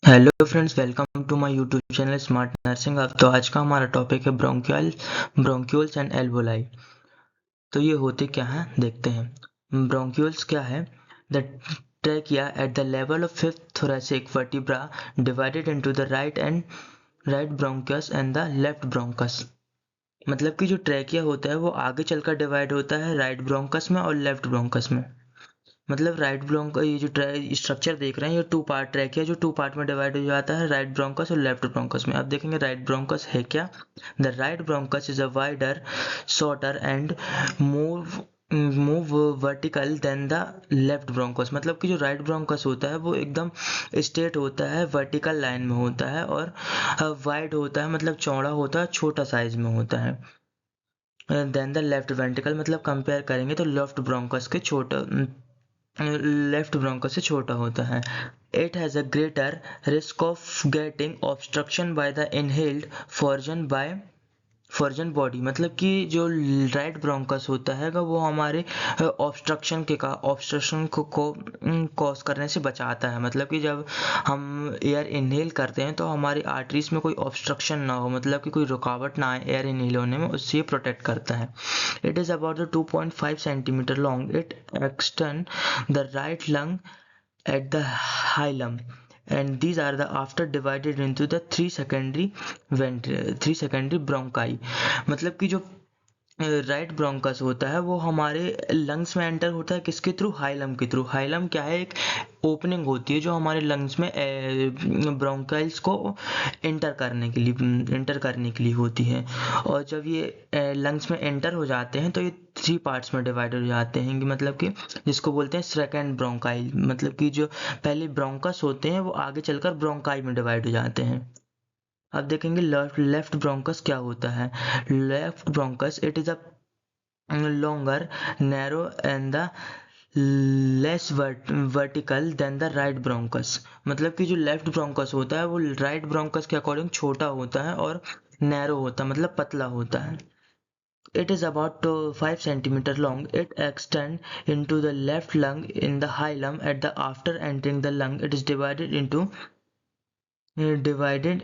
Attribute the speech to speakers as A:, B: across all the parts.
A: Hello friends, welcome to my YouTube channel smart nursing. अब तो आज का हमारा टॉपिक है ब्रोंक्यूल्स एंड एल्वोलाई। तो ये होते क्या हैं देखते हैं। ब्रोंक्यूल्स क्या है? The trachea at the level of fifth thoracic vertebra divided into the right bronchus and the left bronchus। मतलब कि जो ट्रैकिया होता है वो आगे चलकर डिवाइड होता है राइट ब्रोंकस में और लेफ्ट ब्रोंकस में। मतलब राइट ब्रोंक ये जो स्ट्रक्चर देख रहे हैं, ये टू पार्ट ट्रैक है जो टू पार्ट में डिवाइड हो जाता है, राइट ब्रोंकस और लेफ्ट ब्रोंकस में। अब देखेंगे राइट ब्रोंकस है क्या। The right bronchus is a wider, shorter and move vertical than the left bronchus. मतलब कि जो राइट ब्रोंकस होता है वो एकदम स्ट्रेट होता है, वर्टिकल लाइन में होता है और वाइड होता है, मतलब चौड़ा होता है, छोटा साइज में होता है। देन द लेफ्ट वेंट्रिकल, मतलब कंपेयर करेंगे तो लेफ्ट ब्रोंकस से छोटा होता है। It has a greater risk of getting obstruction by the inhaled foreign body. मतलब कि जो राइट ब्रोंकस होता है वो हमारे ऑब्स्ट्रक्शन को कॉज करने से बचाता है। मतलब कि जब हम एयर इनहेल करते हैं तो हमारी आर्टरीज में कोई ऑब्स्ट्रक्शन ना हो, मतलब कि कोई रुकावट ना आए एयर इनहेल होने में, उससे प्रोटेक्ट करता है। It is about the 2.5 centimetre long. It extend the right lung at the hilum, and these are the after divided into the three secondary bronchi। मतलब कि जो राइट ब्रोंकस होता है वो हमारे लंग्स में एंटर होता है, किसके थ्रू? हाइलम के थ्रू। हाइलम क्या है? एक ओपनिंग होती है जो हमारे लंग्स में ब्रोंकाइल्स को एंटर करने के लिए होती है। और जब ये लंग्स में एंटर हो जाते हैं तो ये थ्री पार्ट्स में डिवाइड हो जाते हैं, मतलब कि जिसको बोलते हैं सेकेंड ब्रोंकाइल। मतलब कि जो पहले ब्रोंकस होते हैं वो आगे चलकर ब्रोंकाई में डिवाइड हो जाते हैं। अब देखेंगे लेफ्ट ब्रोंकस क्या होता है। Left bronchus it is a longer, narrow and the less vertical than the right bronchus। मतलब कि जो लेफ्ट ब्रोंकस होता है वो राइट ब्रोंकस के अकॉर्डिंग छोटा होता है और नैरो होता है, मतलब पतला होता है। It is about 5 centimeter long. It extends into the left lung in the hilum. At the after entering the lung, it is divided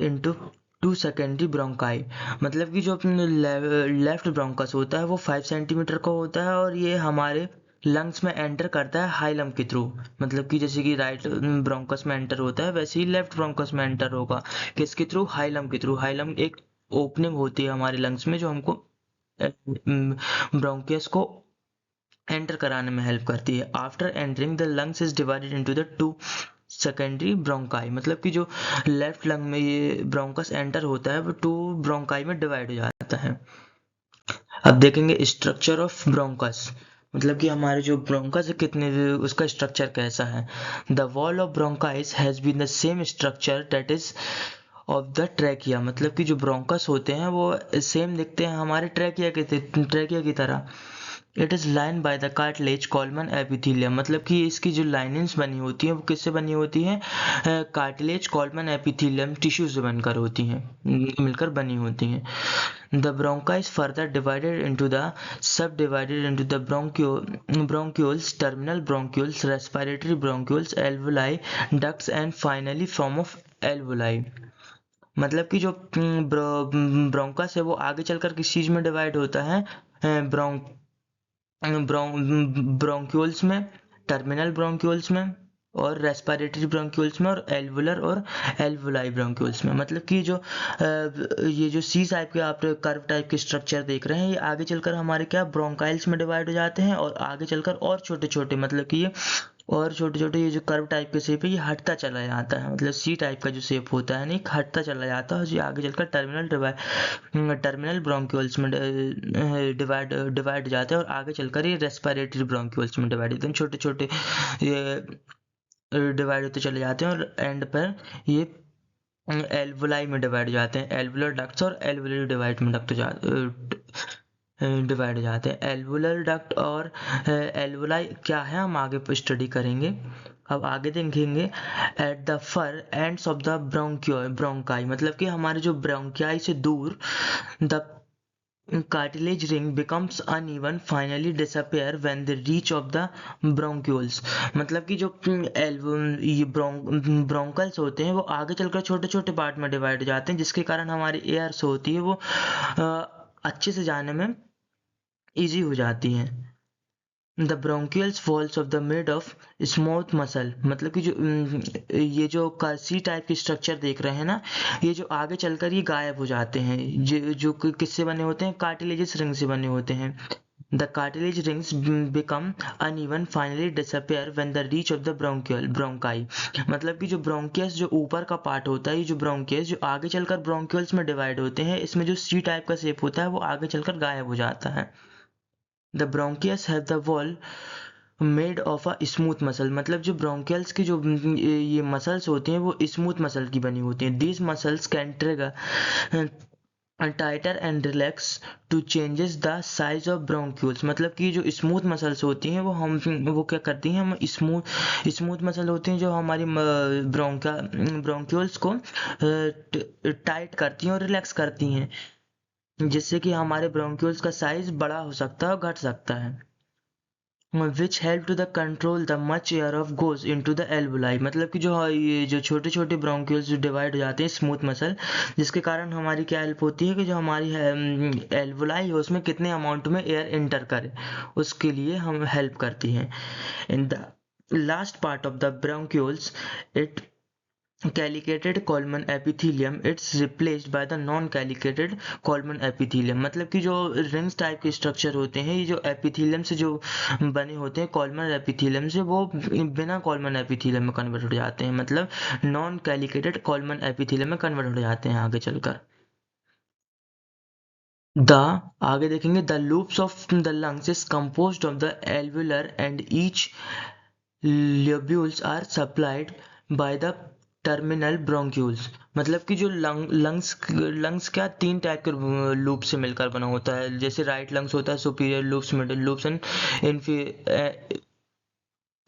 A: into two secondary bronchi. मतलब कि जो अपने लेफ्ट ब्रोंकस होता है वो 5 सेंटीमीटर का होता है और ये हमारे लंग्स में एंटर करता है हाइलम के थ्रू। मतलब कि जैसे कि राइट ब्रोंकस में एंटर होता है वैसे ही लेफ्ट ब्रोंकस में एंटर होगा, किसके थ्रू? हाइलम के थ्रू। हाइलम एक ओपनिंग होती है हमारे लंग्स में जो हमको ब्रोंकियस को एंटर कराने में हेल्प करती है। After entering the lungs is divided into the two secondary bronchi. मतलब कि जो लेफ्ट लंग में ये ब्रोंकस एंटर होता है वो टू ब्रोंकाई में डिवाइड हो जाता है। अब देखेंगे स्ट्रक्चर ऑफ ब्रोंकस। मतलब कि हमारे जो ब्रोंकस है कितने, उसका स्ट्रक्चर कैसा है। The wall of bronchi has been the same structure that is of the trachea. मतलब कि जो ब्रोंकस होते हैं वो सेम दिखते हैं हमारे ट्रैकिया की तरह। It is line by the cartilage कॉलमन epithelium. मतलब कि इसकी जो लाइनिंग्स बनी होती हैं वो किससे बनी होती हैं? कार्टिलेज कॉलमन एपिथीलियम टिश्यू से बनकर होती हैं, मिलकर बनी होती हैं। The ब्रोंका is further divided into the sub divided into the bronchioles, terminal bronchioles, respiratory bronchioles, alveoli, ducts and finally form of alveoli. मतलब कि जो ब्रोंकस है वो आगे चलकर किस चीज में डिवाइड होता है? ब्रोंक्यूल्स में, टर्मिनल ब्रोंक्यूल्स में और रेस्पिरेटरी ब्रोंक्यूल्स में और एल्वुलर और एल्वुलाई ब्रोंक्यूल्स में। मतलब कि जो ये जो सी टाइप के आप कर्व टाइप के स्ट्रक्चर देख रहे हैं ये आगे चलकर हमारे क्या ब्रोंकाइल्स में डिवाइड हो जाते हैं और आगे चलकर और छोटे छोटे, मतलब कि ये और छोटे छोटे ये जो कर्व टाइप के शेप है ये हटता चला जाता है। मतलब सी टाइप का जो शेप होता है नहीं, हटता चला जाता है, ये आगे चलकर टर्मिनल ब्रोंक्यूल्स में डिवाइड हो जाते हैं और आगे चलकर ये रेस्पिरेटरी ब्रोंक्यूल्स में डिवाइड होते हैं। छोटे छोटे ये डिवाइड होते चले जाते हैं और एंड पर ये एल्वुलाई में डिवाइड हो जाते हैं। एल्वुलर डक्ट्स और एल्वुलर डिवाइड हो जाते हैं। एल्वुलर डक्ट और एल्वुलाई क्या है हम आगे स्टडी करेंगे। अब आगे देखेंगे at the far ends of the bronchi. मतलब कि हमारे जो ब्रोंकाई से दूर द cartilage ring becomes uneven finally disappear when they reach of the bronchioles। मतलब कि जो ये ब्रोंकल्स होते हैं वो आगे चलकर छोटे छोटे पार्ट में डिवाइड हो जाते हैं, जिसके कारण हमारी एयर्स होती है वो अच्छे से जाने में ईजी हो जाती हैं। The bronchioles walls of the made of smooth muscle, मतलब कि जो ये जो सी टाइप की स्ट्रक्चर देख रहे हैं ना, ये जो आगे चलकर ये गायब हो जाते हैं, जो किससे बने होते हैं, कार्टिलेजियस रिंग से बने होते हैं। The cartilage rings become uneven finally disappear when the reach of the bronchi. मतलब कि जो ब्रोंकियस जो ऊपर का पार्ट होता है, ये जो ब्रोंकियस जो आगे चलकर ब्रोंकियल्स में डिवाइड होते हैं, इसमें जो सी टाइप का शेप होता है वो आगे चलकर गायब हो जाता है। The bronchus have the wall made of a smooth muscle, मतलब जो ब्रोंकियल्स की जो ये मसल्स होती हैं वो स्मूथ मसल की बनी होती हैं। These muscles can trigger tighter and relax to changes the size of bronchioles. मतलब कि जो स्मूथ मसल्स होती हैं वो क्या करती हैं, हम स्मूथ मसल होती हैं जो हमारी ब्रोंक्यूल्स को टाइट करती हैं और रिलैक्स करती हैं, जिससे कि हमारे ब्रोंक्यूल्स का साइज बड़ा हो सकता है और घट सकता है। Which help to the control the much air of goes into the alveoli। मतलब कि जो ये जो छोटे छोटे ब्रोंक्यूल्स जो डिवाइड हो जाते हैं स्मूथ मसल, जिसके कारण हमारी क्या हेल्प होती है कि जो हमारी एल्वोलाई है उसमें कितने अमाउंट में एयर इंटर करे, उसके लिए हम हेल्प करती हैं। In the last part of the bronchioles it ciliated columnar epithelium it's replaced by the non ciliated columnar epithelium. मतलब कि जो रिंग्स टाइप के स्ट्रक्चर होते हैं, ये जो एपिथीलियम से जो बने होते हैं कॉलमन एपिथीलियम से, वो बिना कॉलमन एपिथीलियम में कन्वर्ट हो जाते हैं, मतलब नॉन कैलिकेटेड कॉलमन एपिथीलियम में कन्वर्ट हो जाते हैं आगे चलकर। द आगे देखेंगे the loops of the lungs is composed of the alveolar and each lobules are supplied by the terminal bronchioles. मतलब कि जो लंग्स क्या 3 टाइप के लूप से मिलकर बना होता है। जैसे राइट लंग्स होता है superior loops, middle loops and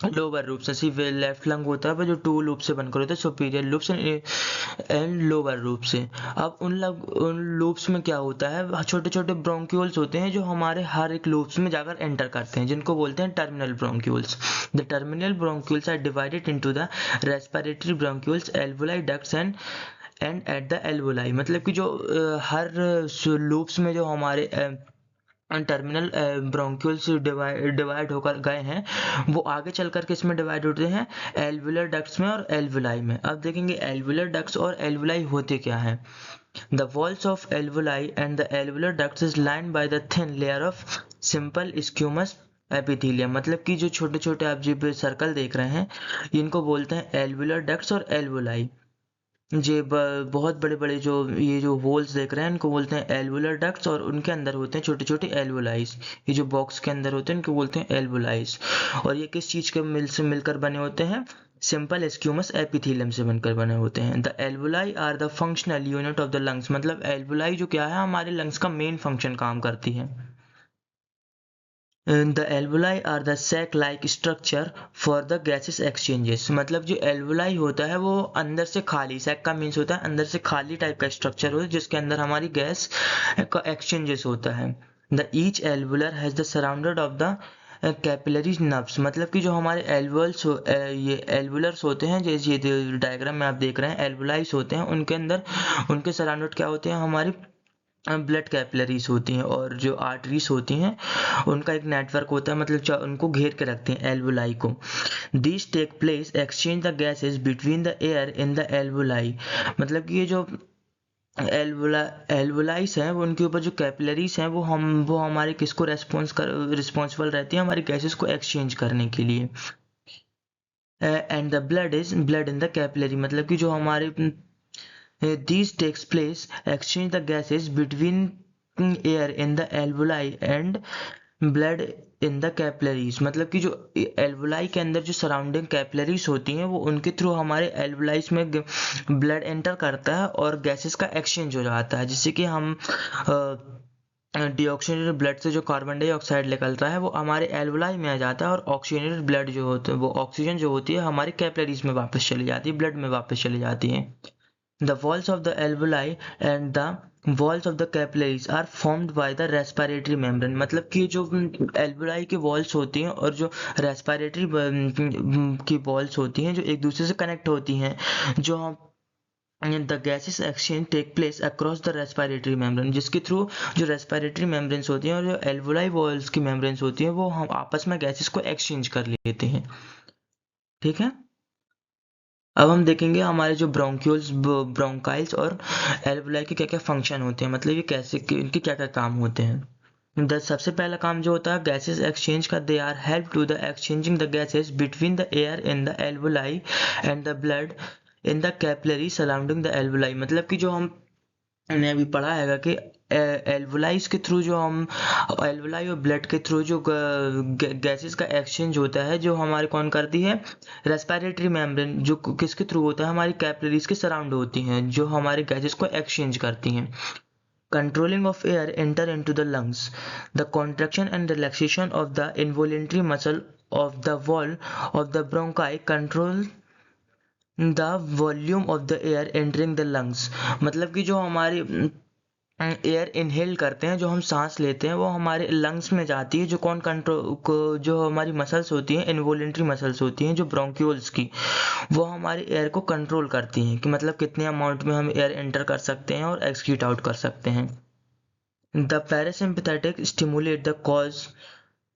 A: lower loops. ऐसे लेफ्ट लंग होता है जो 2 लूप से बनकर होता है, superior loops and lower loop से। अब उन लूप्स में क्या होता है, छोटे छोटे ब्रोंक्यूल्स होते हैं जो हमारे हर एक लूप्स में जाकर एंटर करते हैं, जिनको बोलते हैं terminal bronchioles. The terminal bronchioles are divided into the respiratory bronchioles, alveoli ducts and at the alveoli. मतलब कि जो हर लूप्स में जो हमारे टर्मिनल ब्रोंक्यूल्स डिवाइड होकर गए हैं, वो आगे चलकर किस में डिवाइड होते हैं, एल्वुलर डक्ट्स में और एल्वुलाई में। अब देखेंगे एल्वुलर डक्ट्स और एल्वुलाई होते क्या है। The walls of alveoli and the alveolar ducts is lined by the thin layer of simple स्क्यूमस epithelium. मतलब कि जो छोटे छोटे आप जो सर्कल देख रहे हैं, इनको बोलते हैं एल्वुलर डक्ट्स और एल्वुलाई। ये बहुत बड़े बड़े जो ये जो होल्स देख रहे हैं इनको बोलते हैं एल्वुलर डक्ट्स, और उनके अंदर होते हैं छोटे छोटे एल्वुलाइज। ये जो बॉक्स के अंदर होते हैं इनको बोलते हैं एल्वुलाइज। और ये किस चीज़ के से मिलकर बने होते हैं, सिंपल स्क्यूमस एपिथेलियम से बनकर बने होते हैं। The alveoli are the functional unit of the lungs. मतलब एल्वुलाई जो क्या है, हमारे लंग्स का मेन फंक्शन काम करती है। The alveoli are the sac-like structure for the gases exchanges। मतलब जो alveoli होता है वो अंदर से खाली, sac का मीन्स होता है अंदर से खाली टाइप का स्ट्रक्चर होता है, जिसके अंदर हमारी गैस का एक्सचेंजेस होता है। The each alveolar has the surrounded of the capillary nerves. मतलब कि जो हमारे एल्वुल्स ये एल्वुलर्स होते हैं, जैसे ये डायग्राम में आप देख रहे हैं एल्वुलाइस होते हैं, उनके अंदर उनके सराउंडेड क्या होते हैं, हमारी ब्लड कैपिलरीज होती हैं, और जो आर्टरीज होती हैं उनका एक नेटवर्क होता है, मतलब उनको घेर के रखते हैं एल्वुलाई को। This take place exchange the gases between the air in the alveoli. मतलब कि ये जो एल्वुलाइस हैं, वो उनके ऊपर जो कैपिलरीज हैं वो हमारे किसको रिस्पॉन्सिबल रहती है, हमारी गैसेस को एक्सचेंज करने के लिए। And the blood in the capillary. मतलब कि जो हमारे these takes place exchange the gases between air in the alveoli and blood in the capillaries. मतलब कि जो एल्वुलाई के अंदर जो सराउंडिंग कैपिलरीज होती हैं वो उनके थ्रू हमारे एल्वुलाइज में ब्लड एंटर करता है और गैसेस का एक्सचेंज हो जाता है, जिससे कि हम डीऑक्सीजनेटेड ब्लड से जो कार्बन डाइऑक्साइड निकलता है वो हमारे एल्वुलाई में आ जाता है, और ऑक्सीजनेटेड ब्लड जो होता है वो ऑक्सीजन जो होती है हमारे कैपिलरीज में वापस चली जाती है, ब्लड में वापस चली जाती है। The walls of the alveoli and the walls of the capillaries are formed by the respiratory membrane, मतलब कि जो एल्वुलाई की वॉल्स होती हैं और जो रेस्पिरेटरी की वॉल्स होती हैं जो एक दूसरे से कनेक्ट होती हैं, जो हम the gases exchange take place across the respiratory membrane, जिसके थ्रू जो रेस्पिरेटरी मेम्ब्रेन्स होती हैं और जो एल्वुलाई वॉल्स की मेम्ब्रेन्स होती हैं वो हम आपस में गैसेस को एक्सचेंज कर लेते हैं। ठीक है, अब हम देखेंगे हमारे जो ब्रोंक्यूल्स ब्रोंकाइल्स और एल्वुलाई के क्या क्या फंक्शन होते हैं, मतलब ये कैसे इनके क्या क्या काम होते हैं। सबसे पहला काम जो होता है गैसेस एक्सचेंज का, they are help to the exchanging the gases between the air in the alveoli and the blood in the capillary surrounding the alveoli, मतलब कि जो हमने अभी पढ़ा है कि एल्वुलाइज के थ्रू जो हम एल्वुलाई और ब्लड के थ्रू जो गैसेस का एक्सचेंज होता है जो हमारे कौन करती है, रेस्पिरेटरी मेम्ब्रेन, जो किसके थ्रू होता है, हमारी कैपिलरीज के सराउंड होती हैं जो हमारे गैसेस को एक्सचेंज करती हैं। Controlling of air enter into the lungs. The contraction and relaxation of the involuntary muscle of the wall of the bronchi control the volume of the air entering the lungs, मतलब कि जो हमारी air inhale करते हैं, जो हम सांस लेते हैं वो हमारे लंग्स में जाती है, जो कौन कंट्रोल को, जो हमारी मसल्स होती हैं इनवॉल्यूंटरी मसल्स होती हैं जो ब्रोंक्यूल्स की, वो हमारे एयर को कंट्रोल करती हैं कि मतलब कितने अमाउंट में हम एयर एंटर कर सकते हैं और एक्सक्यूट आउट कर सकते हैं। The parasympathetic stimulate the cause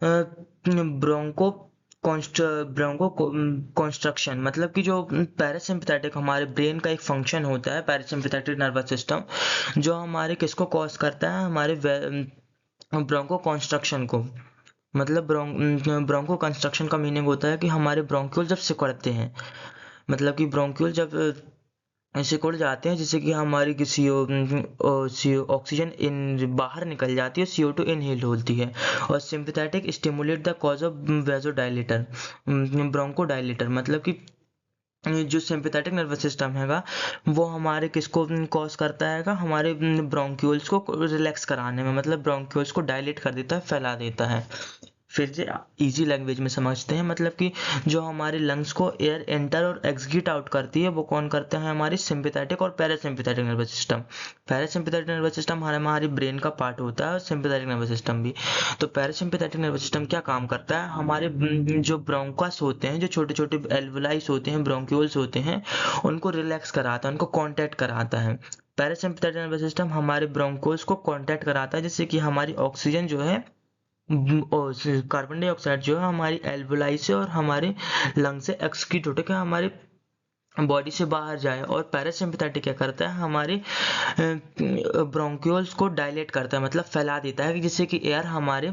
A: broncho construction, मतलब कि जो पैरासिम्पैथेटिक हमारे ब्रेन का एक फंक्शन होता है, पैरासिम्पैथेटिक नर्वस सिस्टम, जो हमारे किसको कॉज करता है, हमारे ब्रोंको कॉन्स्ट्रक्शन को, मतलब ब्रोंको कंस्ट्रक्शन का मीनिंग होता है कि हमारे ब्रोंक्यूल जब सिकुड़ते हैं, मतलब कि ब्रोंक्यूल जब सिकुड़ जाते हैं जिससे कि हमारी ऑक्सीजन इन बाहर निकल जाती है, CO2 इनहेल होती है। और sympathetic stimulate the cause of vasodilator bronchodilator, मतलब कि जो सिंपैथेटिक नर्वस सिस्टम हैगा वो हमारे किसको कॉज करता हैगा, हमारे ब्रोंक्यूल्स को रिलैक्स कराने में, मतलब ब्रोंक्यूल्स को डायलेट कर देता है, फैला देता है। फिर से इजी लैंग्वेज में समझते हैं, मतलब कि जो हमारे लंग्स को एयर एंटर और एग्जीट आउट करती है वो कौन करते हैं, हमारी सिंपैथेटिक और parasympathetic nervous system. Parasympathetic nervous system हमारी ब्रेन का पार्ट होता है और सिंपैथेटिक नर्वस सिस्टम भी। तो पैरासिम्पैथेटिक नर्वस सिस्टम क्या काम करता है, हमारे जो ब्रोंकस होते हैं, जो छोटे छोटे एल्वुलाइस होते हैं, ब्रोंक्यूल्स होते हैं, उनको रिलैक्स कराता है, उनको कॉन्टैक्ट कराता है। पैरासिम्पैथेटिक नर्वस सिस्टम हमारे ब्रोंकोस को कॉन्टैक्ट कराता है जिससे कि हमारी ऑक्सीजन जो है कार्बन डाइऑक्साइड जो है हमारी एल्वुलाई से और हमारे लंग से एक्सक्रीट होकर हमारे बॉडी से बाहर जाए। और पैरासिम्पैथेटिक क्या करता है, हमारे ब्रोंक्यूल्स को डायलेट करता है, मतलब फैला देता है जिससे कि एयर हमारे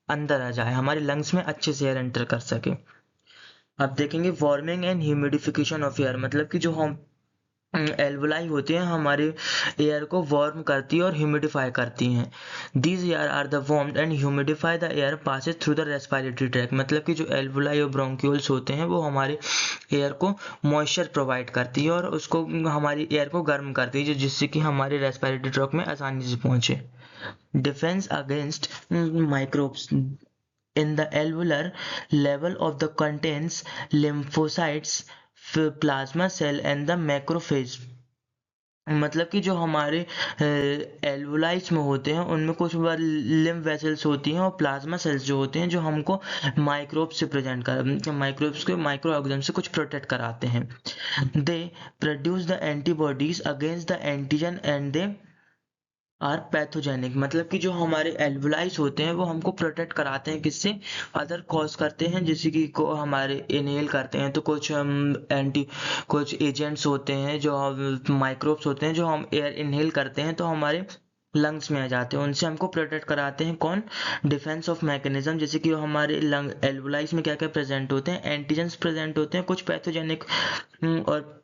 A: अंदर आ जाए, हमारे लंग्स में अच्छे से एयर एंटर कर सके। अब देखेंगे warming and humidification of air, मतलब कि जो हम एल्वुलाई होती हैं हमारे एयर को वार्म करती है और ह्यूमिडिफाई करती हैं। These air are the warmed and humidify the air passes through the respiratory track, मतलब कि जो एल्वुलाई और ब्रोंक्यूल्स होते हैं वो हमारे एयर को मॉइस्चर प्रोवाइड करती है और उसको हमारी एयर को गर्म करती है जिससे कि हमारे रेस्पिरेटरी ट्रैक में आसानी से पहुंचे। Defence against microbes in the alveolar level of the contains lymphocytes, plasma cell and the macrophage, मतलब कि जो हमारे एल्वुलाइज में होते हैं उनमें कुछ बार लिम्फ वेसल्स होती हैं और प्लाज्मा सेल्स जो होते हैं जो हमको माइक्रोब्स से प्रेजेंट कर माइक्रोब्स के माइक्रो ऑर्गेनिज्म से कुछ प्रोटेक्ट कराते हैं। They produce the antibodies against the antigen and they are pathogenic, मतलब कि जो हमारे एल्वुलाइज होते हैं वो हमको प्रोटेक्ट कराते हैं, किससे, अदर कॉज करते हैं, जैसे कि को हमारे इनहेल करते हैं तो कुछ कुछ एजेंट्स होते हैं जो माइक्रोब्स होते हैं जो हम एयर इनहेल करते हैं तो हमारे लंग्स में आ जाते हैं, उनसे हमको प्रोटेक्ट कराते हैं। कौन, डिफेंस ऑफ मैकेनिज्म, जैसे कि हमारे लंग एल्वुलाइज में क्या क्या प्रेजेंट होते हैं, एंटीजेंस प्रेजेंट होते हैं, कुछ पैथोजेनिक और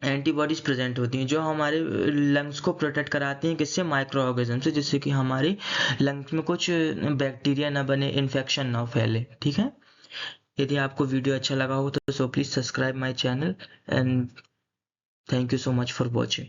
A: एंटीबॉडीज प्रेजेंट होती हैं जो हमारे लंग्स को प्रोटेक्ट कराती हैं, किससे, माइक्रो ऑर्गेनिज्म से, जिससे कि हमारे लंग्स में कुछ बैक्टीरिया ना बने, इन्फेक्शन ना फैले। ठीक है, यदि आपको वीडियो अच्छा लगा हो तो so please subscribe my channel and thank you so much for watching.